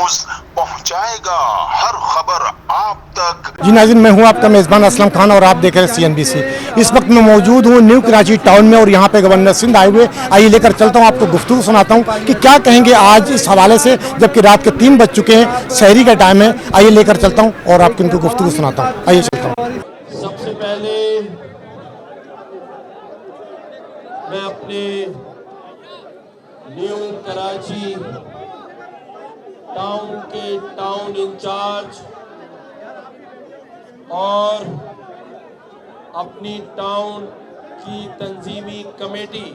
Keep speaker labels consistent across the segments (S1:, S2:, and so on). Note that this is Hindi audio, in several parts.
S1: न्यूज पहुंचाएगा हर खबर आप तक।
S2: जी नाज़रीन, मैं हूं आपका मेज़बान असलम खान और आप देख रहे हैं CNBC। इस वक्त मैं मौजूद हूं न्यू कराची टाउन में और यहां पे गवर्नर सिंध आए हुए। आइए लेकर चलता हूं, आपको गुफ्तगू सुनाता हूं कि क्या कहेंगे आज इस हवाले से, जबकि रात के 3 बज चुके हैं, शहरी का टाइम है। आइए लेकर चलता हूँ और आपको इनको गुफ्तगू सुनाता हूँ। आइए चलता हूँ।
S3: सबसे पहले मैं अपने न्यू कराची टाउन के टाउन इंचार्ज और अपनी टाउन की तंजीमी कमेटी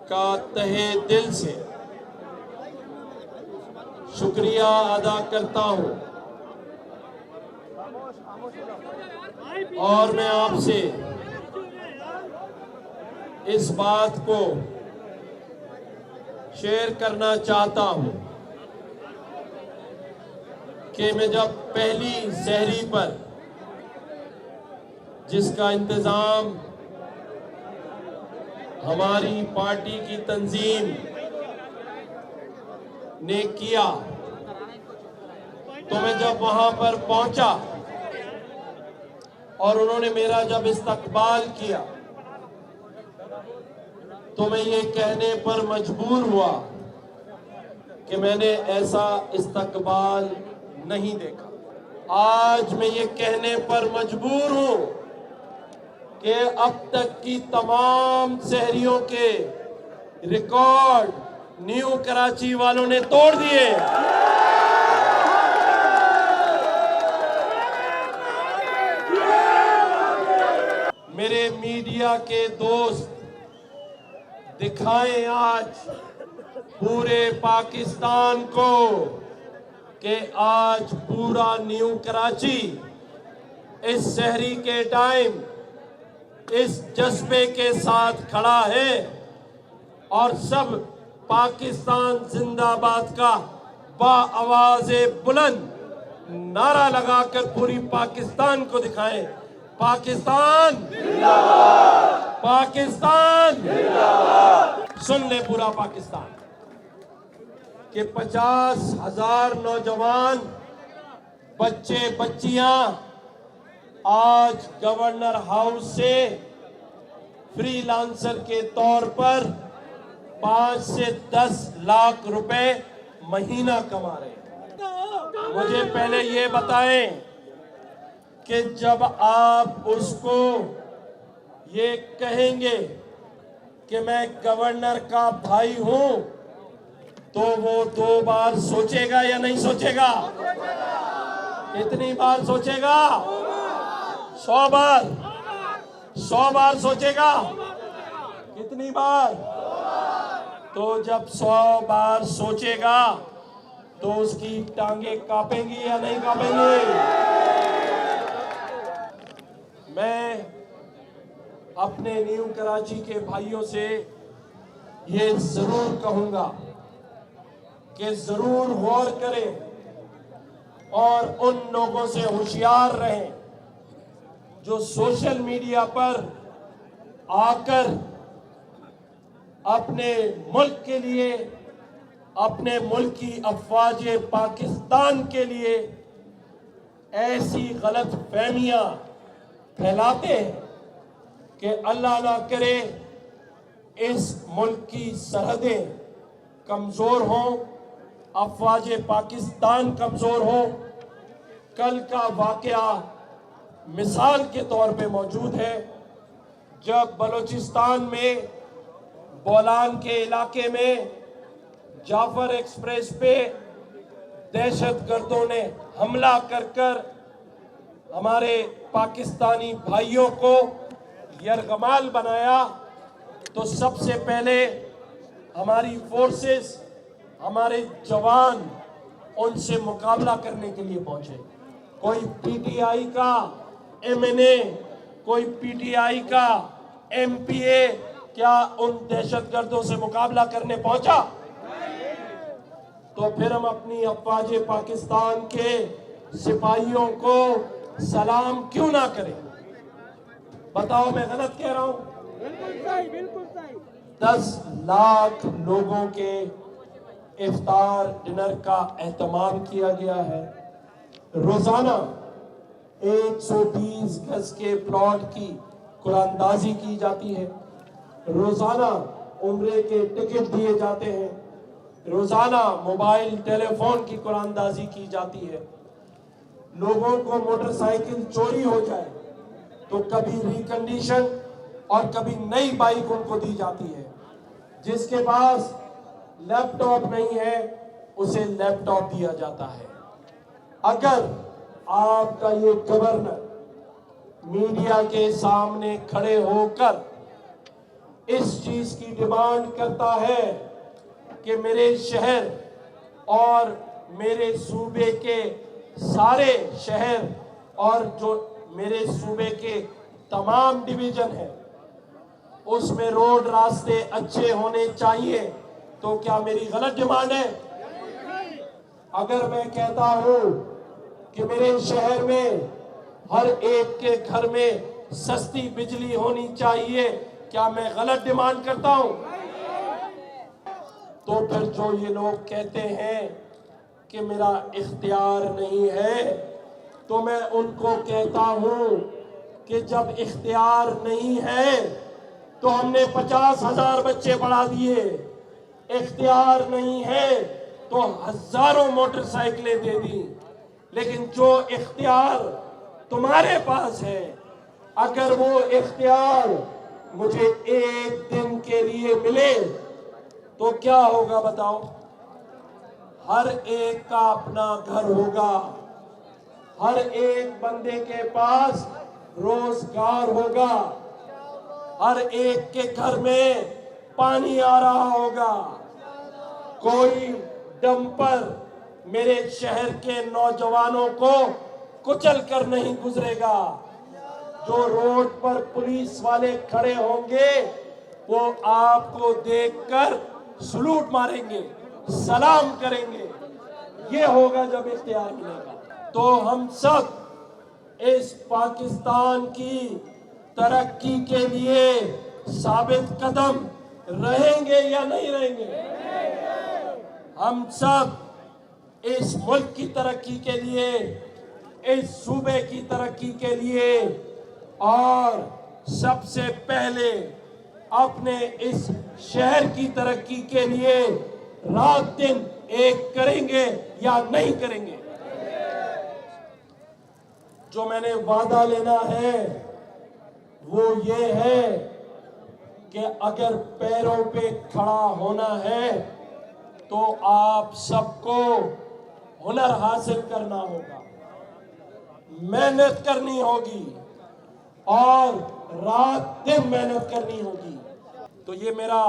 S3: का तहे दिल से शुक्रिया अदा करता हूं और मैं आपसे इस बात को शेयर करना चाहता हूं कि मैं जब पहली सहरी पर, जिसका इंतजाम हमारी पार्टी की तंजीम ने किया, तो मैं जब वहां पर पहुंचा और उन्होंने मेरा जब इस्तकबाल किया, तो मैं ये कहने पर मजबूर हुआ कि मैंने ऐसा इस्तकबाल नहीं देखा। आज मैं ये कहने पर मजबूर हूं कि अब तक की तमाम शहरियों के रिकॉर्ड न्यू कराची वालों ने तोड़ दिए। मेरे मीडिया के दोस्त दिखाएं आज पूरे पाकिस्तान को कि आज पूरा न्यू कराची इस शहरी के टाइम इस जज्बे के साथ खड़ा है और सब पाकिस्तान जिंदाबाद का बाआवाज़े बुलंद नारा लगाकर पूरी पाकिस्तान को दिखाएं, पाकिस्तान जिंदाबाद, पाकिस्तान जिंदाबाद। सुन ले पूरा पाकिस्तान कि 50,000 नौजवान, बच्चे बच्चियां आज गवर्नर हाउस से फ्रीलांसर के तौर पर 5 से 10 लाख रुपए महीना कमा रहे हैं। मुझे पहले ये बताएं कि जब आप उसको ये कहेंगे कि मैं गवर्नर का भाई हूं, तो वो 2 बार सोचेगा या नहीं सोचेगा? कितनी बार सोचेगा? 100 बार। 100 बार सोचेगा? कितनी बार? तो जब 100 बार सोचेगा तो उसकी टांगे कांपेंगी या नहीं कांपेंगी? मैं अपने न्यू कराची के भाइयों से ये जरूर कहूंगा कि जरूर गौर करें और उन लोगों से होशियार रहें जो सोशल मीडिया पर आकर अपने मुल्क के लिए, अपने मुल्क की अफवाज पाकिस्तान के लिए ऐसी गलत फहमियां फैलाते हैं कि अल्लाह ना करे इस मुल्क की सरहदें कमजोर हों, अफवाज पाकिस्तान कमजोर हो। कल का वाकया मिसाल के तौर पे मौजूद है, जब बलूचिस्तान में बोलान के इलाके में जाफर एक्सप्रेस पे दहशतगर्दों ने हमला कर हमारे पाकिस्तानी भाइयों को यरगमाल बनाया, तो सबसे पहले हमारी फोर्सेस, हमारे जवान उनसे मुकाबला करने के लिए पहुंचे। कोई पीटीआई का एमएनए, कोई पीटीआई का एमपीए क्या उन दहशतगर्दों से मुकाबला करने पहुंचा? तो फिर हम अपनी अफवाज पाकिस्तान के सिपाहियों को सलाम क्यों ना करें? बताओ मैं गलत कह रहा हूं? बिल्कुल सही, बिल्कुल सही। 10 लाख लोगों के इफ्तार डिनर का एहतमाम किया गया है। रोजाना 120 गज के प्लॉट की कुरानदाजी की जाती है। रोजाना उम्रे के टिकट दिए जाते हैं। रोजाना मोबाइल टेलीफोन की कुरानदाजी की जाती है। लोगों को मोटरसाइकिल चोरी हो जाए तो कभी रिकंडीशन और कभी नई बाइक उनको दी जाती है। जिसके पास लैपटॉप नहीं है उसे लैपटॉप दिया जाता है। अगर आपका ये गवर्नर मीडिया के सामने खड़े होकर इस चीज की डिमांड करता है कि मेरे शहर और मेरे सूबे के सारे शहर और जो मेरे सूबे के तमाम डिवीजन है उसमें रोड रास्ते अच्छे होने चाहिए, तो क्या मेरी गलत डिमांड है? अगर मैं कहता हूं कि मेरे शहर में हर एक के घर में सस्ती बिजली होनी चाहिए, क्या मैं गलत डिमांड करता हूं? तो फिर जो ये लोग कहते हैं कि मेरा इख्तियार नहीं है, तो मैं उनको कहता हूं कि जब इख्तियार नहीं है तो हमने 50,000 बच्चे पढ़ा दिए। इख्तियार नहीं है तो हजारों मोटरसाइकिलें दे दी। लेकिन जो इख्तियार तुम्हारे पास है, अगर वो इख्तियार मुझे एक दिन के लिए मिले तो क्या होगा बताओ? हर एक का अपना घर होगा, हर एक बंदे के पास रोजगार होगा, हर एक के घर में पानी आ रहा होगा। कोई डंपर मेरे शहर के नौजवानों को कुचल कर नहीं गुजरेगा। जो रोड पर पुलिस वाले खड़े होंगे वो आपको देखकर सलूट मारेंगे, सलाम करेंगे। ये होगा जब इख्तियार मिलेगा। तो हम सब इस पाकिस्तान की तरक्की के लिए साबित कदम रहेंगे या नहीं रहेंगे? हम सब इस मुल्क की तरक्की के लिए, इस सूबे की तरक्की के लिए और सबसे पहले अपने इस शहर की तरक्की के लिए रात दिन एक करेंगे या नहीं करेंगे? जो मैंने वादा लेना है वो ये है कि अगर पैरों पे खड़ा होना है तो आप सबको हुनर हासिल करना होगा, मेहनत करनी होगी और रात दिन मेहनत करनी होगी। तो ये मेरा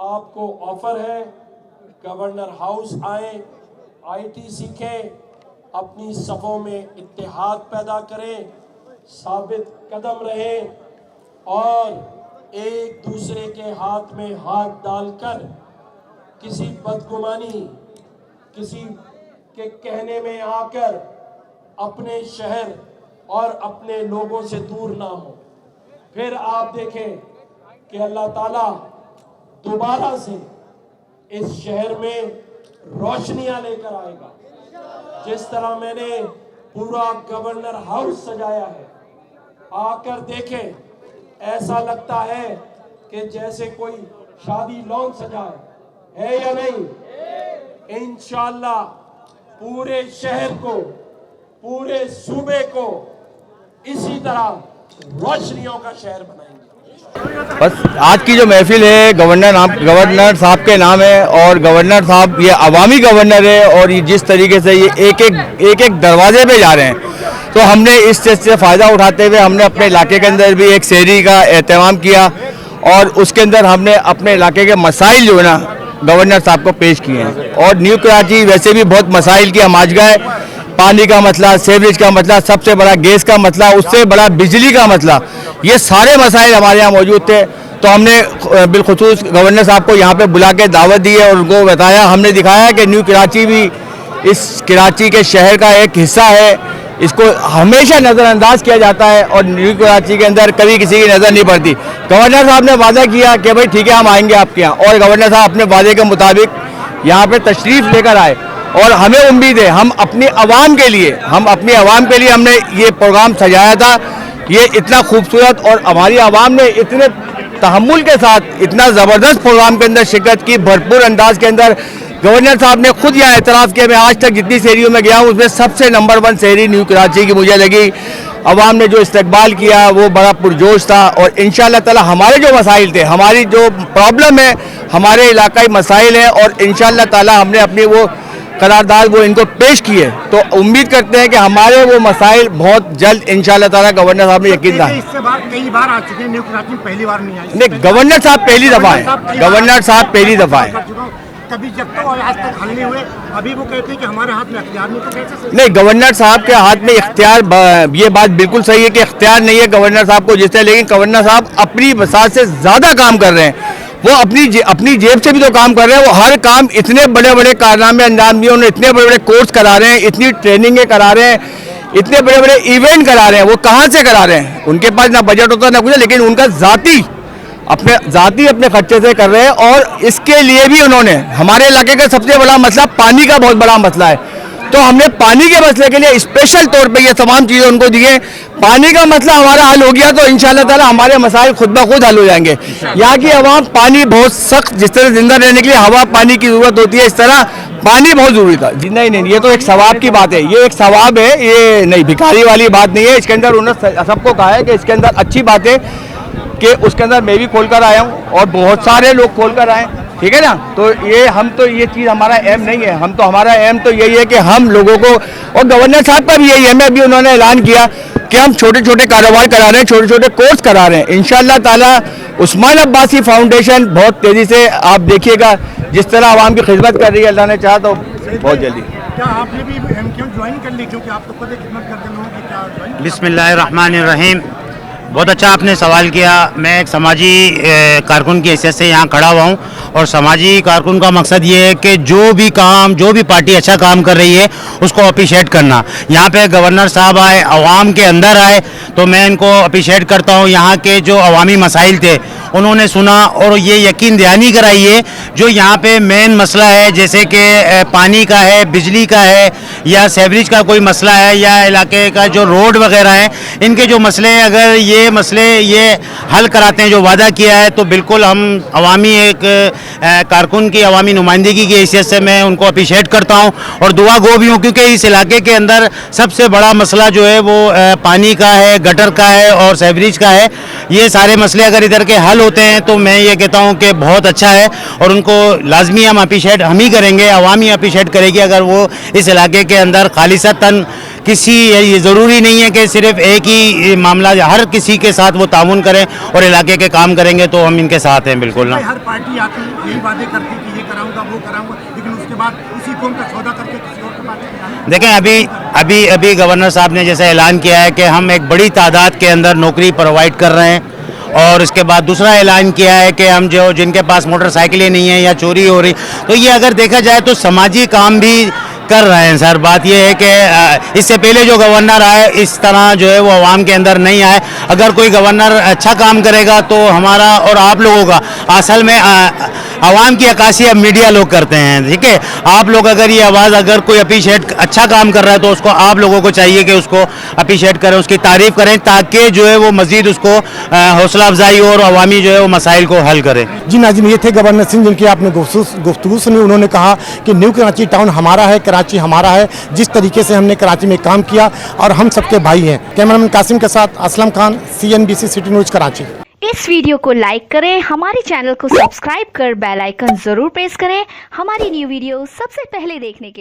S3: आपको ऑफर है, गवर्नर हाउस आए, आईटी सीखें, अपनी सफ़ों में इत्तेहाद पैदा करें, साबित कदम रहें और एक दूसरे के हाथ में हाथ डालकर किसी बदगुमानी, किसी के कहने में आकर अपने शहर और अपने लोगों से दूर ना हो। फिर आप देखें कि अल्लाह ताला दोबारा से इस शहर में रोशनियां लेकर आएगा। जिस तरह मैंने पूरा गवर्नर हाउस सजाया है, आकर देखें, ऐसा लगता है कि जैसे कोई शादी लॉन सजा है या नहीं? इंशाअल्लाह पूरे शहर को, पूरे सूबे को इसी तरह रोशनियों का शहर बनाएंगे।
S4: बस आज की जो महफिल है गवर्नर साहब के नाम है, और गवर्नर साहब ये अवामी गवर्नर है, और ये जिस तरीके से ये एक एक दरवाजे पे जा रहे हैं, तो हमने इस चीज़ से फ़ायदा उठाते हुए हमने अपने इलाके के अंदर भी एक शहरी का एहतमाम किया, और उसके अंदर हमने अपने इलाके के मसाइल जो है ना गवर्नर साहब को पेश किए हैं। और न्यू कराची वैसे भी बहुत मसाइल की हम आज गए, पानी का मसला, सीवरेज का मसला, सबसे बड़ा गैस का मसला, उससे बड़ा बिजली का मसला, ये सारे मसाइल हमारे यहाँ मौजूद थे। तो हमने बिलखुसूस गवर्नर साहब को यहाँ पे बुला के दावत दी है और उनको बताया, हमने दिखाया कि न्यू कराची भी इस कराची के शहर का एक हिस्सा है, इसको हमेशा नज़रअंदाज किया जाता है और न्यू कराची के अंदर कभी किसी की नज़र नहीं पड़ती। गवर्नर साहब ने वादा किया कि भाई ठीक है हम आएंगे आपके यहाँ, और गवर्नर साहब अपने वादे के मुताबिक यहाँ पे तशरीफ़ लेकर आए और हमें उम्मीद है हम अपनी आवाम के लिए हमने ये प्रोग्राम सजाया था। ये इतना खूबसूरत और हमारी आवाम ने इतने तहम्मुल के साथ इतना ज़बरदस्त प्रोग्राम के अंदर शिरकत की, भरपूर अंदाज के अंदर। गवर्नर साहब ने खुद यह एतराफ़ किया, मैं आज तक जितनी शहरियों में गया हूँ उसमें सबसे नंबर 1 शहरी न्यू कराची की मुझे लगी। अवाम ने जो इस्तकबाल किया वो बड़ा पुरजोश था और इंशाअल्लाह ताला हमारे जो मसाइल थे, हमारी जो प्रॉब्लम है, हमारे इलाकाई मसाइल हैं और इंशाअल्लाह ताला हमने अपनी वो करारदाद वो इनको पेश किए। तो उम्मीद करते हैं कि हमारे वो मसाइल बहुत जल्द इंशाअल्लाह ताला गवर्नर साहब ने यकीन था।
S2: इससे बार कई बार आ चुके हैं, न्यू कराची में पहली बार नहीं आए।
S4: नहीं, गवर्नर साहब पहली दफ़ा है, गवर्नर साहब पहली दफ़ा है।
S2: कभी जब तक और आज तक हल नहीं हुए, अभी वो कहते हैं कि हमारे हाथ में इख्तियार नहीं, तो कैसे?
S4: नहीं, गवर्नर साहब के हाथ में इख्तियार, ये बात बिल्कुल सही है कि इख्तियार नहीं है गवर्नर साहब को जिससे, लेकिन गवर्नर साहब अपनी वसात से ज़्यादा काम कर रहे हैं। वो अपनी जेब से भी तो काम कर रहे हैं। वो हर काम, इतने बड़े बड़े कारनामे अंजाम दिए उन्होंने, इतने बड़े बड़े कोर्स करा रहे हैं, इतनी ट्रेनिंगें करा रहे हैं, इतने बड़े बड़े इवेंट करा रहे हैं। वो कहाँ से करा रहे हैं? उनके पास ना बजट होता ना कुछ, लेकिन उनका अपने खर्चे से कर रहे हैं। और इसके लिए भी उन्होंने, हमारे इलाके का सबसे बड़ा मसला पानी का बहुत बड़ा मसला है, तो हमने पानी के मसले के लिए स्पेशल तौर पे ये तमाम चीज़ें उनको दिए। पानी का मसला हमारा हल हो गया तो इंशाअल्लाह ताला हमारे मसाइल खुद ब खुद हल हो जाएंगे। यहाँ की आवाम पानी बहुत सख्त, जिस तरह जिंदा रहने के लिए हवा पानी की ज़रूरत होती है, इस तरह पानी बहुत ज़रूरी था जी। नहीं, ये तो एक सवाब की बात है, ये एक सवाब है, ये नहीं भिखारी वाली बात नहीं है। इसके अंदर उन्होंने सबको कहा है कि इसके अंदर अच्छी बात है कि उसके अंदर मैं भी खोल कर आया हूँ और बहुत सारे लोग खोल कर आए, ठीक है ना। तो ये चीज़ हमारा एम नहीं है, हमारा एम तो यही है कि हम लोगों को, और गवर्नर साहब का भी यही एम है। अभी उन्होंने ऐलान किया कि हम छोटे छोटे कारोबार करा रहे हैं, छोटे छोटे कोर्स करा रहे हैं। इंशाअल्लाह ताला उस्मान अब्बासी फाउंडेशन बहुत तेज़ी से, आप देखिएगा जिस तरह आवाम की खिदमत कर रही है, अल्लाह ने चाहा तो बहुत जल्दी।
S2: क्या आपने भी एमक्यू ज्वाइन कर ली, क्योंकि आप तो खुद खिदमत करते लोगों की? क्या ज्वाइन?
S5: बिस्मिल्लाहिर्रहमानिर्रहीम। बहुत अच्छा आपने सवाल किया। मैं एक समाजी कारकुन की हैसियत से यहाँ खड़ा हुआ हूँ और समाजी कारकुन का मकसद ये है कि जो भी पार्टी अच्छा काम कर रही है उसको अप्रिशिएट करना। यहाँ पे गवर्नर साहब आए, अवाम के अंदर आए, तो मैं इनको अप्रिशिएट करता हूँ। यहाँ के जो अवामी मसाइल थे उन्होंने सुना और ये यकीन दहानी कराई है जो यहाँ पे मेन मसला है, जैसे कि पानी का है, बिजली का है, या सेवरेज का कोई मसला है, या इलाके का जो रोड वगैरह है, इनके जो मसले हैं, अगर ये मसले ये हल कराते हैं जो वादा किया है, तो बिल्कुल हम अवामी एक कारकुन की अवामी नुमाइंदगी की हैसियत से मैं उनको अप्रिशिएट करता हूँ और दुआ गो भी हूँ, क्योंकि इस इलाके के अंदर सबसे बड़ा मसला जो है वो पानी का है, गटर का है और सेवरेज का है। ये सारे मसले अगर इधर के हल होते हैं तो मैं ये कहता हूँ कि बहुत अच्छा है और उनको लाजमी हम अप्रिशिएट हम ही करेंगे, अवामी अप्रिशिएट करेगी अगर वो इस इलाके के अंदर खालिसतन किसी, ये ज़रूरी नहीं है कि सिर्फ एक ही मामला, हर किसी के साथ वो ताउन करें और इलाके के काम करेंगे, तो हम इनके साथ हैं बिल्कुल ना।
S2: हर पार्टी आती है यही वादे करती कि ये कराऊंगा वो कराऊंगा, लेकिन उसके बाद उसी कौम का सौदा करके किसी और के पास।
S5: देखें, अभी गवर्नर साहब ने जैसे ऐलान किया है कि हम एक बड़ी तादाद के अंदर नौकरी प्रोवाइड कर रहे हैं, और इसके बाद दूसरा ऐलान किया है कि हम जो जिनके पास मोटरसाइकिलें नहीं हैं या चोरी हो रही, तो ये अगर देखा जाए तो समाजी काम भी कर रहे हैं सर। बात ये है कि इससे पहले जो गवर्नर आए इस तरह जो है वो आवाम के अंदर नहीं आए। अगर कोई गवर्नर अच्छा काम करेगा तो हमारा और आप लोगों का, असल में आवाम की अक्कासी अब मीडिया लोग करते हैं, ठीक है। आप लोग अगर ये आवाज़, अगर कोई अप्रिशिएट अच्छा काम कर रहा है तो उसको आप लोगों को चाहिए कि उसको अप्रिशिएट करें, उसकी तारीफ़ करें, ताकि जो है वो मज़ीद उसको हौसला अफजाई और अवामी जो है वो मसाइल को हल करें।
S2: जी नाज़रीन, ये थे गवर्नर सिंह जिनकी आपने गुफ्तगू सुनी। उन्होंने कहा कि न्यू कराची टाउन हमारा है, कराची हमारा है। जिस तरीके से हमने कराची में काम किया और हम सबके भाई हैं। कैमरामैन कासिम के साथ Aslam Khan, CNBC city news Karachi.
S6: इस वीडियो को लाइक करें, हमारे चैनल को सब्सक्राइब कर बेल आइकन जरूर प्रेस करें हमारी न्यू वीडियो सबसे पहले देखने के लिए।